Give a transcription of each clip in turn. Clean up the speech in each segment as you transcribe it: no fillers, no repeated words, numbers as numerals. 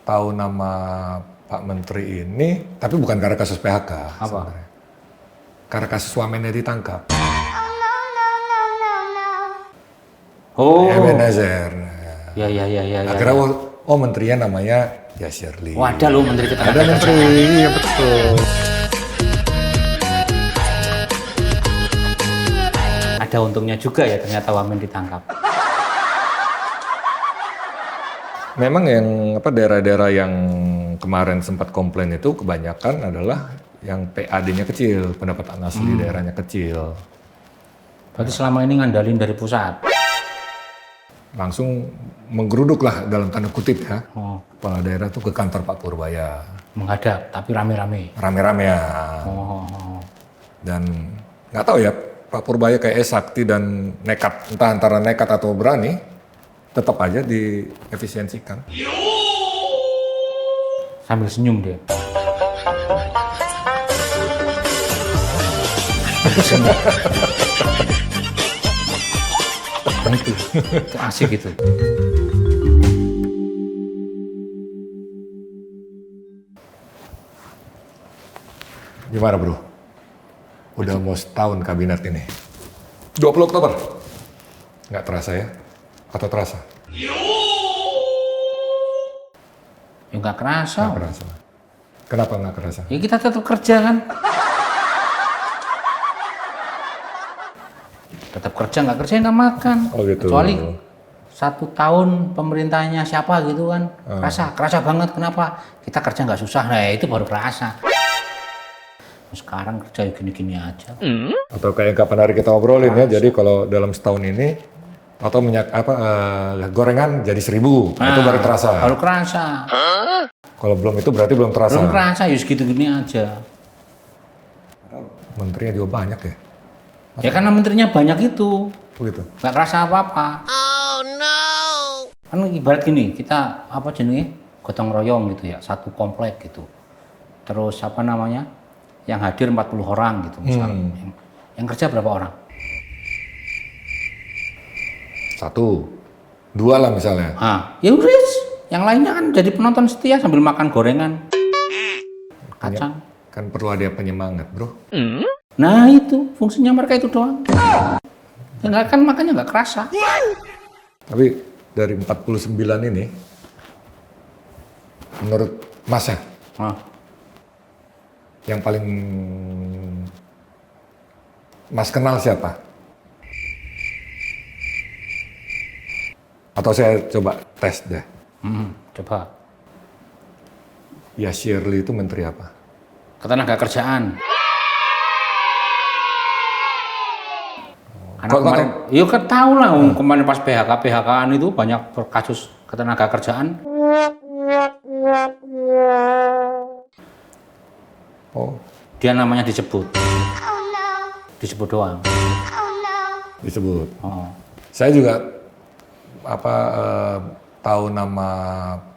tahu nama Pak Menteri ini, tapi bukan karena kasus PHK. Apa? Sebenarnya. Karena kasus Wamennya ditangkap. Oh. Ebenezer. Ya. Akhirnya oh menterinya namanya Yashirli. Oh, ada loh menteri Ada menteri, iya betul. Ada untungnya juga ya ternyata Wamen ditangkap. Memang yang daerah-daerah yang kemarin sempat komplain itu kebanyakan adalah yang PAD-nya kecil, pendapatan asli daerahnya kecil. Berarti selama ini ngandalin dari pusat. Langsung menggeruduk lah dalam tanda kutip ya. Oh, Kepala daerah tuh ke kantor Pak Purbaya. menghadap tapi rame-rame. Rame-rame ya. Oh. Dan nggak tahu ya, Pak Purbaya kayak sakti dan nekat, entah antara nekat atau berani, tetap aja diefisiensikan. Sambil senyum dia. Senyum. Itu asik gitu. Gimana bro? Udah mau setahun kabinet ini. 20 Oktober? Nggak terasa ya? Atau terasa? Ya nggak kerasa. Nggak kerasa. Kenapa nggak kerasa? Ya kita tetap kerja kan. Tetap kerja, nggak kerja nggak makan. Oh gitu. Kecuali 1 tahun pemerintahnya siapa gitu kan. Kerasa banget. Kenapa? Kita kerja nggak susah. Nah itu baru kerasa. Sekarang kerja gini-gini aja. Atau kayak kapan hari kita obrolin ya, jadi kalau dalam setahun ini atau gorengan jadi 1.000, itu baru terasa. Baru kerasa. Kalau belum itu berarti belum terasa. Belum kerasa, ya segitu gini aja. Menterinya juga banyak ya. Ya karena menterinya banyak itu. Begitu. Nggak kerasa apa-apa. Oh no. Kan ibarat gini, kita gotong royong gitu ya, satu komplek gitu. Terus yang hadir 40 orang gitu misalnya. Yang kerja berapa orang? 1, 2 lah misalnya. Ya udah, yang lainnya kan jadi penonton setia sambil makan gorengan. Kacang. Kan perlu ada penyemangat bro. Nah itu, fungsinya mereka itu doang. Ya nggak kan makanya nggak kerasa. Tapi dari 49 ini, menurut Mas ya, yang paling Mas kenal siapa? Atau saya coba tes deh. Coba. Yashirli itu menteri apa? Ketenagakerjaan. Karena Kok kemarin, ya kan tahu lah, kemarin pas PHK-an itu banyak kasus ketenagakerjaan. Oh, Dia namanya disebut. Disebut doang. disebut. Oh. Saya juga tahu nama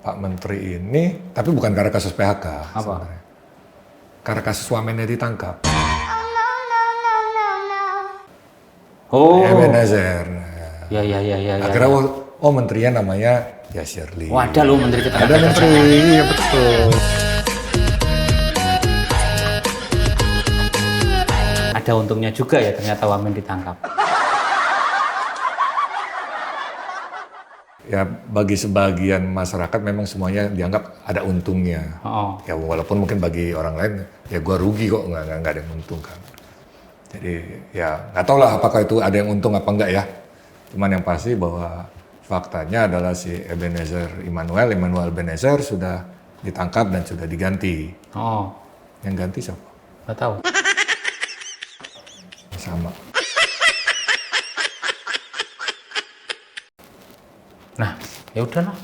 Pak Menteri ini, tapi bukan karena kasus PHK. Apa? Sebenarnya. Karena kasus Wamennya ditangkap. Oh. Ebenezer. Ya. Akhirnya oh menterinya namanya Yashirli. Oh, ada loh menteri Ada ketenagakerjaan. menteri, iya betul. Ada untungnya juga ya ternyata Wamen ditangkap. Ya bagi sebagian masyarakat memang semuanya dianggap ada untungnya. Oh. Ya walaupun mungkin bagi orang lain ya gua rugi kok, nggak ada yang untung kan. Jadi ya nggak tahu lah apakah itu ada yang untung apa enggak ya. Cuman yang pasti bahwa faktanya adalah si Immanuel Ebenezer sudah ditangkap dan sudah diganti. Oh. Yang ganti siapa? Nggak tahu. Sama. Nah, ya udahlah.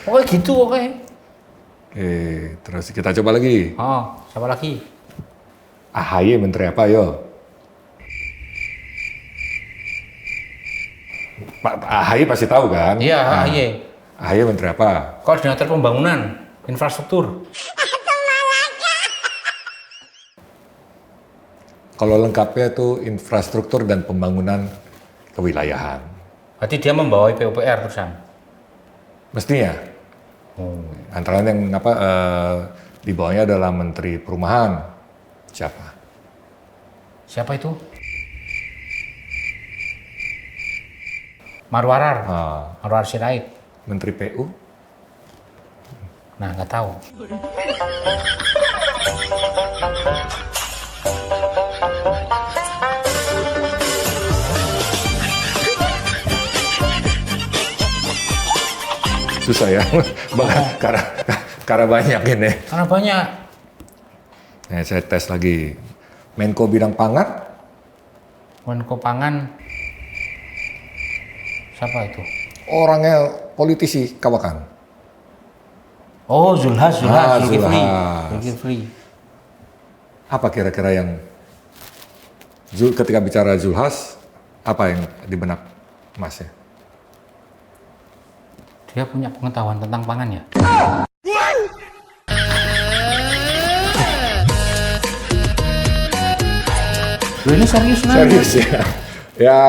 Pokoknya gitu oke. Oke, terus kita coba lagi. Oh, siapa lagi? AHY menteri apa yo? Pak AHY pasti tahu kan? Iya, AHY. AHY menteri apa? Koordinator pembangunan infrastruktur. Kalau lengkapnya itu infrastruktur dan pembangunan kewilayahan. Berarti dia membawai PUPR terusan. Mestinya. Antara lain yang di bawahnya adalah Menteri Perumahan. Siapa? Siapa itu? Marwarar. Marwarar Sirait. Menteri PU. Nah, nggak tahu. Susah ya, karena banyak ini. Karena banyak. Nah, saya tes lagi. Menko bidang pangan. Menko Pangan. Siapa itu? Orangnya politisi Kawakan. Oh, Zulhas. Zulhas. Zulkifli. Apa kira-kira yang ketika bicara Zulhas, apa yang di benak Mas ya? Dia punya pengetahuan tentang pangan ya? Loh, ini serius nanya? Serius ya? Ya,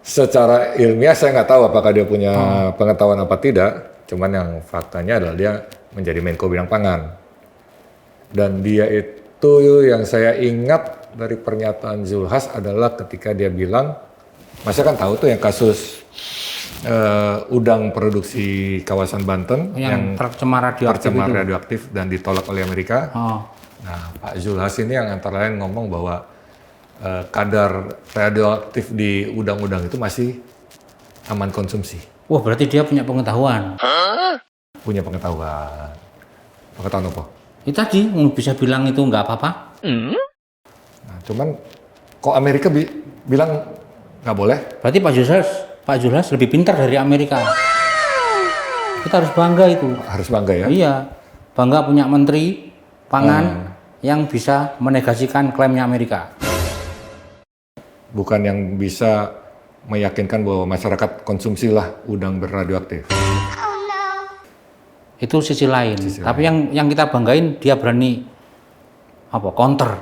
secara ilmiah saya nggak tahu apakah dia punya pengetahuan apa tidak. Cuman yang faktanya adalah dia menjadi Menko bidang pangan. Dan dia itu yang saya ingat dari pernyataan Zulhas adalah ketika dia bilang, Mas kan tahu tuh yang kasus udang produksi kawasan Banten yang tercemar radioaktif dan ditolak oleh Amerika. Nah, Pak Zulhas ini yang antara lain ngomong bahwa kadar radioaktif di udang-udang itu masih aman konsumsi. Wah, berarti dia punya pengetahuan. Punya pengetahuan. Pengetahuan apa? Itu tadi bisa bilang itu nggak apa-apa. Nah, cuman kok Amerika bilang nggak boleh? Berarti Pak Zulhas lebih pintar dari Amerika. Kita harus bangga itu. Harus bangga ya? Iya, bangga punya menteri pangan yang bisa menegasikan klaimnya Amerika. Bukan yang bisa meyakinkan bahwa masyarakat konsumsilah udang berradioaktif. Itu sisi lain. Tapi yang kita banggain dia berani counter.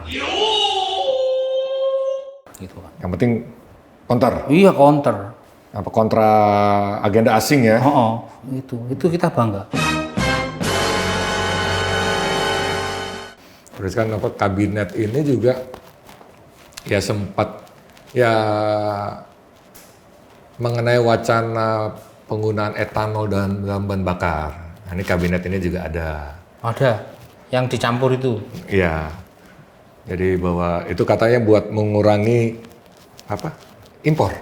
Gitu kan. Yang penting counter. Iya, counter. Kontra agenda asing ya? Itu kita bangga. Terus kan kabinet ini juga ya sempat mengenai wacana penggunaan etanol dalam bahan bakar. Nah, ini kabinet ini juga ada. Ada yang dicampur itu. Iya. Jadi bahwa itu katanya buat mengurangi impor.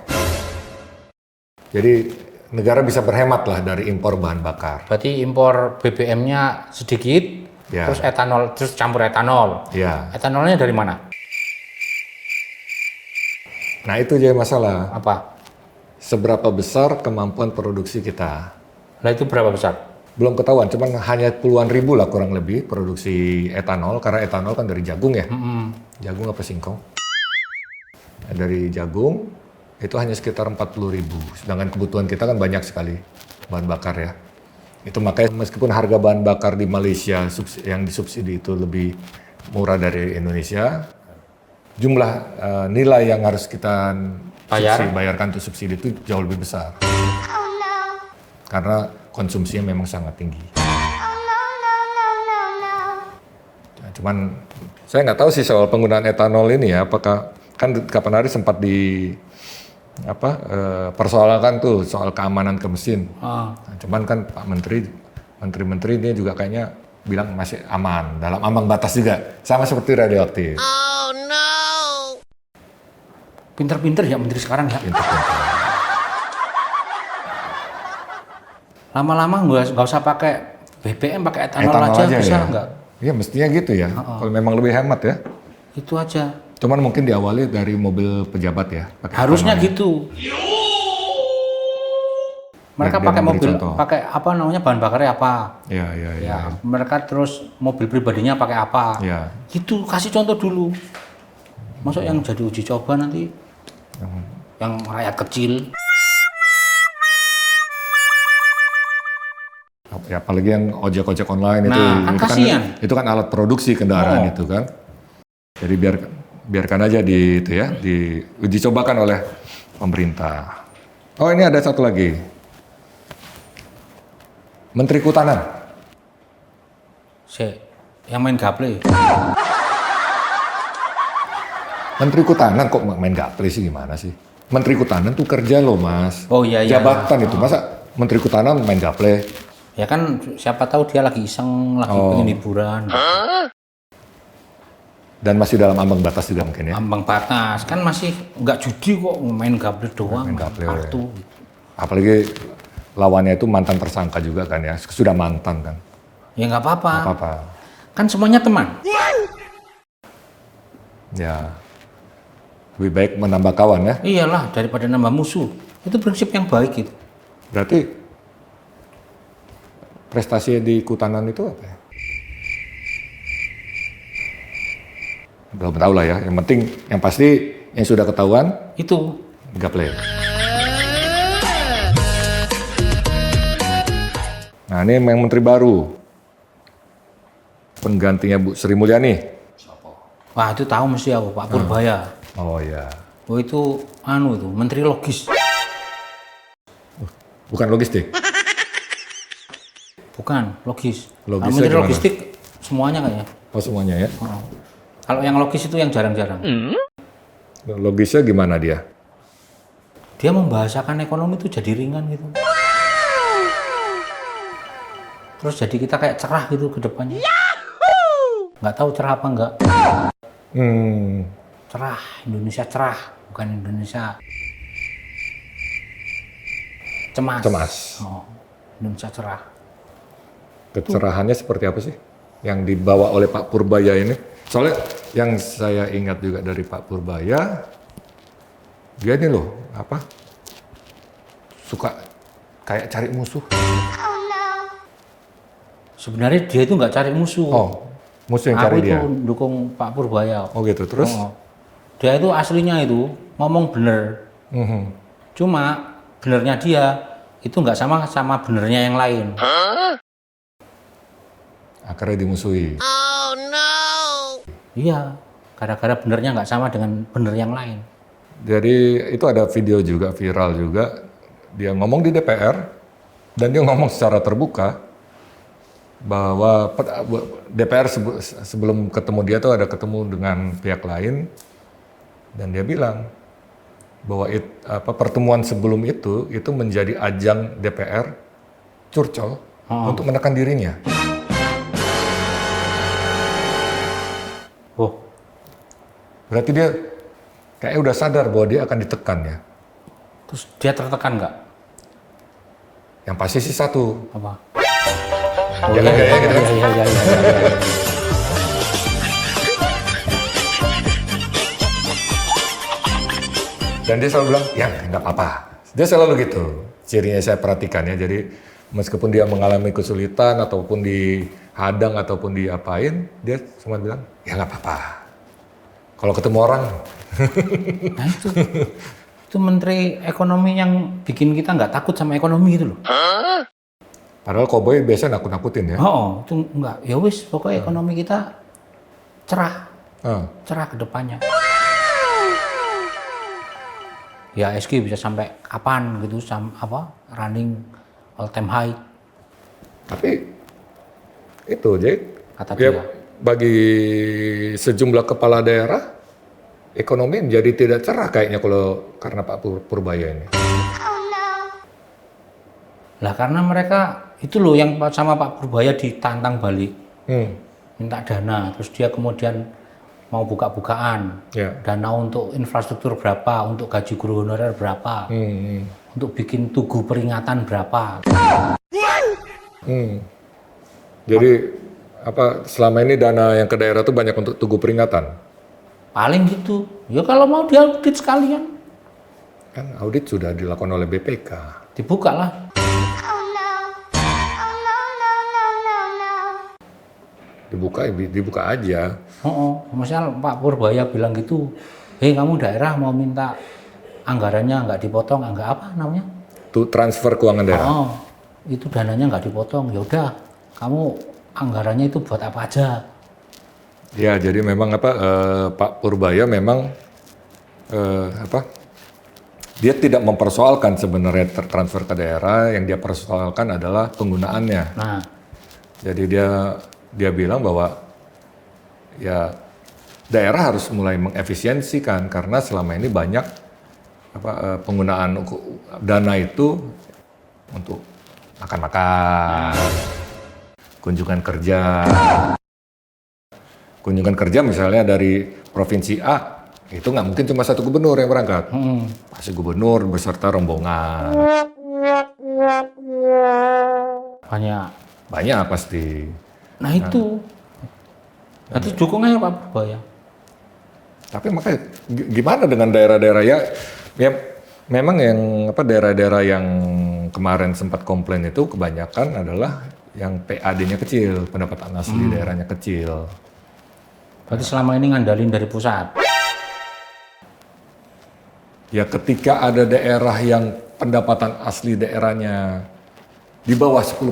Jadi negara bisa berhemat lah dari impor bahan bakar. Berarti impor BBM-nya sedikit, terus etanol, terus campur etanol. Iya. Etanolnya dari mana? Nah itu jadi masalah. Apa? Seberapa besar kemampuan produksi kita? Nah itu berapa besar? Belum ketahuan, cuman hanya puluhan ribu lah kurang lebih produksi etanol, karena etanol kan dari jagung ya. Jagung apa singkong? Nah, dari jagung itu hanya sekitar 40.000, sedangkan kebutuhan kita kan banyak sekali bahan bakar ya. Itu makanya meskipun harga bahan bakar di Malaysia yang disubsidi itu lebih murah dari Indonesia, jumlah nilai yang harus kita bayarkan untuk subsidi itu jauh lebih besar. Karena konsumsinya memang sangat tinggi. Nah, cuman saya nggak tahu sih soal penggunaan etanol ini ya, apakah kan kapan hari sempat persoalkan tuh soal keamanan ke mesin. Nah, cuman kan Pak Menteri ini juga kayaknya bilang masih aman, dalam ambang batas juga, sama seperti radioaktif. Oh no. Pinter-pinter ya menteri sekarang ya. Pinter-pinter. Lama-lama nggak usah pakai BBM, pakai etanol aja bisa nggak? Iya mestinya gitu ya. Kalau memang lebih hemat ya. Itu aja. Cuman mungkin diawali dari mobil pejabat ya. Harusnya gitu. Mereka pakai mobil, pakai bahan bakarnya apa? Iya. Mereka terus mobil pribadinya pakai apa? Iya. Gitu, kasih contoh dulu. Masuk yang jadi uji coba nanti, yang rakyat kecil. Ya, apalagi yang ojek online itu kan alat produksi kendaraan itu kan. Jadi biarkan aja diuji cobakan oleh pemerintah. Oh ini ada satu lagi. Menteri Kehutanan. Yang main gaple. Menteri Kehutanan kok main gaple sih, gimana sih? Menteri Kehutanan tuh kerja loh, Mas. Oh iya. Jabatan itu, masa Menteri Kehutanan main gaple? Ya kan siapa tahu dia lagi iseng, lagi pengen hiburan. Dan masih dalam ambang batas juga mungkin ya? Ambang batas, kan masih nggak judi kok, main gaple doang, Main gaple, kartu. Apalagi lawannya itu mantan tersangka juga kan ya, sudah mantan kan. Ya nggak apa-apa. Nggak apa-apa. Kan semuanya teman. Ya, lebih baik menambah kawan ya. Iyalah, daripada nambah musuh. Itu prinsip yang baik gitu. Berarti prestasi di Kehutanan itu apa ya? Belum tahu lah ya. Yang penting, yang pasti yang sudah ketahuan Itu. gaple. Nah ini yang menteri baru, penggantinya Bu Sri Mulyani. Wah itu tahu mesti aku, Pak Purbaya. Oh ya, Oh itu itu menteri logis. bukan logistik. Bukan logis. Logisnya Menteri gimana? logistik semuanya kayaknya. Oh semuanya ya. Oh. Kalau yang logis itu yang jarang-jarang. Logisnya gimana dia? Dia membahasakan ekonomi itu jadi ringan gitu. Terus jadi kita kayak cerah gitu ke depannya. Nggak tahu cerah apa enggak. Cerah, Indonesia cerah, bukan Indonesia cemas. Cemas. Oh, Indonesia cerah. Kecerahannya seperti apa sih yang dibawa oleh Pak Purbaya ini? Soalnya yang saya ingat juga dari Pak Purbaya, dia ini loh, suka kayak cari musuh. Sebenarnya dia itu nggak cari musuh. Oh, musuh yang cari Aku dia. itu dukung Pak Purbaya. Oh gitu, terus? Oh. Dia itu aslinya itu ngomong bener. Cuma benernya dia itu nggak sama benernya yang lain. Akhirnya dimusuhi. Iya, gara-gara benernya nggak sama dengan bener yang lain. Jadi itu ada video juga viral juga, dia ngomong di DPR dan dia ngomong secara terbuka bahwa DPR sebelum ketemu dia tuh ada ketemu dengan pihak lain dan dia bilang bahwa pertemuan sebelum itu menjadi ajang DPR curcol untuk menekan dirinya. Oh, Berarti dia kayak udah sadar bahwa dia akan ditekan ya. terus dia tertekan nggak? Yang pasti sih satu. Apa? Jangan kayak gitu. Iya. Dan dia selalu bilang, ya nggak apa-apa. Dia selalu gitu. Cirinya saya perhatikan ya. Jadi meskipun dia mengalami kesulitan ataupun dihadang ataupun diapain, dia cuma bilang, ya nggak apa-apa. Kalau ketemu orang, Nah itu menteri ekonomi yang bikin kita nggak takut sama ekonomi gitu loh. padahal koboi biasa nakut-nakutin ya. Oh, itu enggak. Ya wis, pokoknya ekonomi kita cerah, Ah. cerah ke depannya. Ya SG bisa sampai kapan gitu, running all time high. Tapi itu, jadi Kata ya, dia. bagi sejumlah kepala daerah, ekonomi menjadi tidak cerah kayaknya kalau karena Pak Purbaya ini. Lah karena mereka itu loh yang sama Pak Purbaya ditantang balik, minta dana, terus dia kemudian mau buka-bukaan, Ya. dana untuk infrastruktur berapa, untuk gaji guru honorer berapa, untuk bikin tugu peringatan berapa. Jadi selama ini dana yang ke daerah tuh banyak untuk tugu peringatan. Paling gitu. Ya kalau mau diaudit sekalian, Kan audit sudah dilakukan oleh BPK. dibuka lah. Dibuka aja. Misalnya Pak Purbaya bilang gitu, hei kamu daerah mau minta anggarannya nggak dipotong, nggak apa namanya? Tuh transfer keuangan daerah. Oh, itu dananya nggak dipotong, ya udah, kamu anggarannya itu buat apa aja? Ya, jadi memang Pak Purbaya memang dia tidak mempersoalkan sebenarnya transfer ke daerah, yang dia persoalkan adalah penggunaannya. Nah, Jadi dia bilang bahwa ya daerah harus mulai mengefisiensikan karena selama ini banyak penggunaan dana itu untuk makan-makan, kunjungan kerja misalnya dari provinsi A, itu nggak mungkin cuma satu gubernur yang berangkat, pasti gubernur beserta rombongan. Banyak pasti. Nah itu dukungannya Pak Purbaya. Tapi makanya gimana dengan daerah-daerah ya memang yang daerah-daerah yang kemarin sempat komplain itu kebanyakan adalah yang PAD-nya kecil, pendapatan asli daerahnya kecil. Berarti selama ini ngandalin dari pusat. Ya ketika ada daerah yang pendapatan asli daerahnya di bawah 10%,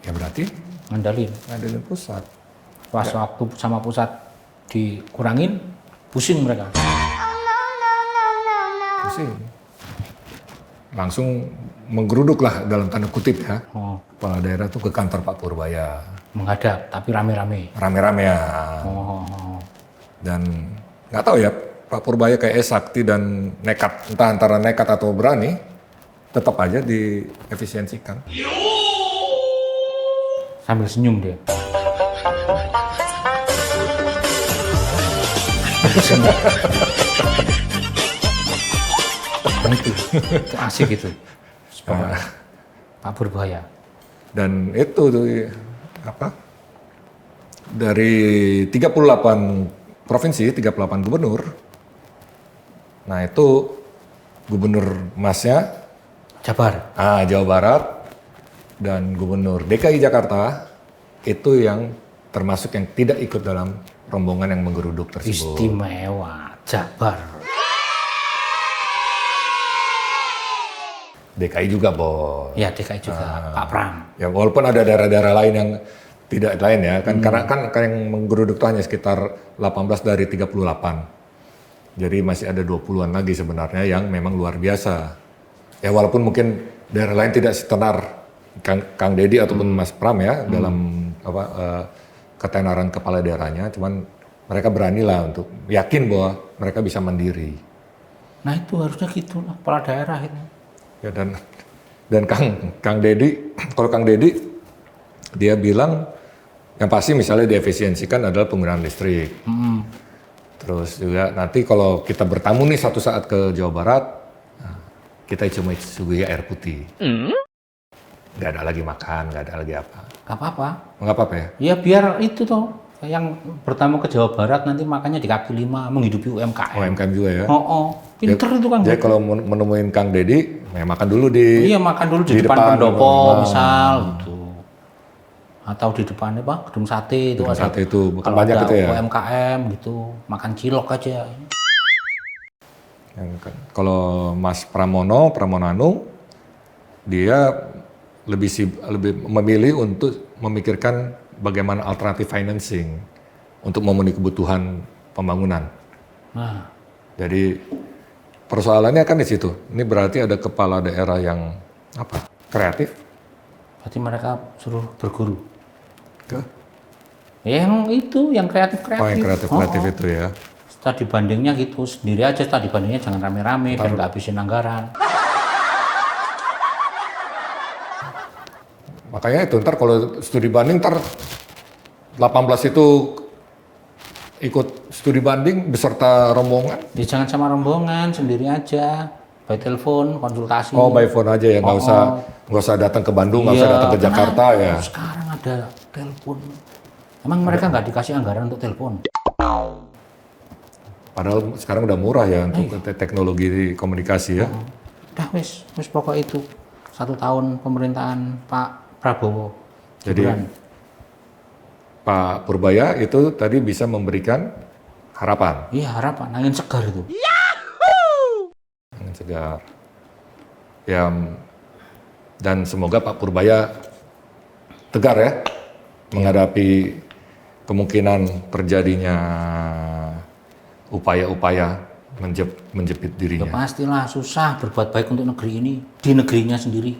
ya berarti ngandalin pusat. Pas waktu sama pusat dikurangin, pusing mereka. Pusing. Langsung menggeruduk lah dalam tanda kutip ya. Kepala daerah tuh ke kantor Pak Purbaya. Menghadap, tapi rame-rame. Rame-rame ya. Dan nggak tahu ya, Pak Purbaya kayak sakti dan nekat, entah antara nekat atau berani, tetap aja diefisiensikan. Sambil senyum dia. itu asik itu. Pak Purbaya. Dan itu tuh dari 38 provinsi, 38 gubernur. Nah itu gubernur masnya Jabar. Jawa Barat dan gubernur DKI Jakarta itu yang termasuk yang tidak ikut dalam rombongan yang menggeruduk tersebut. Istimewa Jabar. DKI juga, Bos. Ya, DKI juga, Pak Pram. Ya walaupun ada daerah-daerah lain yang tidak lain ya, kan karena kan yang menggeruduk itu hanya sekitar 18 dari 38. Jadi masih ada 20-an lagi sebenarnya yang memang luar biasa. Ya walaupun mungkin daerah lain tidak setenar Kang Deddy ataupun Mas Pram ya dalam ketenaran kepala daerahnya, cuman mereka beranilah untuk yakin bahwa mereka bisa mandiri. Nah itu harusnya gitu lah, kepala daerah itu. Ya dan Kang Deddy, kalau Kang Deddy dia bilang yang pasti misalnya diefisiensikan adalah penggunaan listrik. Terus juga nanti kalau kita bertamu nih satu saat ke Jawa Barat, kita cuma suguhi air putih. Nggak ada lagi makan, nggak ada lagi apa. Gak apa-apa. Nggak apa-apa ya? Ya biar itu toh, yang bertamu ke Jawa Barat nanti makannya di kaki 5, menghidupi UMKM. UMKM juga ya? Pinter itu kan. Jadi kalau menemuin Kang Deddy, ya makan dulu di... Iya, makan dulu di depan pendopo misal gitu. Atau di depan gedung sate itu. Gedung sate itu, bukan kalau banyak ada itu ya? UMKM gitu, makan cilok aja. Kalau Mas Pramono Anung, dia lebih memilih untuk memikirkan bagaimana alternatif financing untuk memenuhi kebutuhan pembangunan. Nah, jadi persoalannya kan di situ. Ini berarti ada kepala daerah yang kreatif. berarti mereka suruh berguru. Ke? Yang itu, yang kreatif-kreatif. Oh, yang kreatif-kreatif itu ya. Studi bandingnya gitu, sendiri aja studi bandingnya, jangan rame-rame, biar nggak habisin anggaran. Makanya itu ntar kalau studi banding ntar 18 itu ikut studi banding beserta rombongan. Ya, jangan sama rombongan, sendiri aja. By telepon, konsultasi. Oh, by phone aja ya, nggak usah datang ke Bandung, nggak usah datang ke Jakarta ya. Sekarang ada telepon. Emang mereka nggak dikasih anggaran untuk telepon? Padahal sekarang udah murah ya untuk teknologi komunikasi ya. Udah wis pokok itu 1 tahun pemerintahan Pak Prabowo. Jadi Pak Purbaya itu tadi bisa memberikan harapan. Iya, harapan, angin segar itu. Angin segar. Ya, dan semoga Pak Purbaya tegar ya menghadapi kemungkinan terjadinya upaya-upaya menjepit Ya dirinya. pastilah susah berbuat baik untuk negeri ini di negerinya sendiri.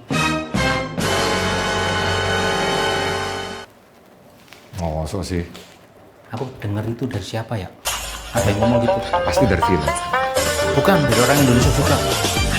Oh, so sih. Aku dengar itu dari siapa ya? Ada yang ngomong gitu. Pasti dari film. Bukan, dari orang Indonesia juga.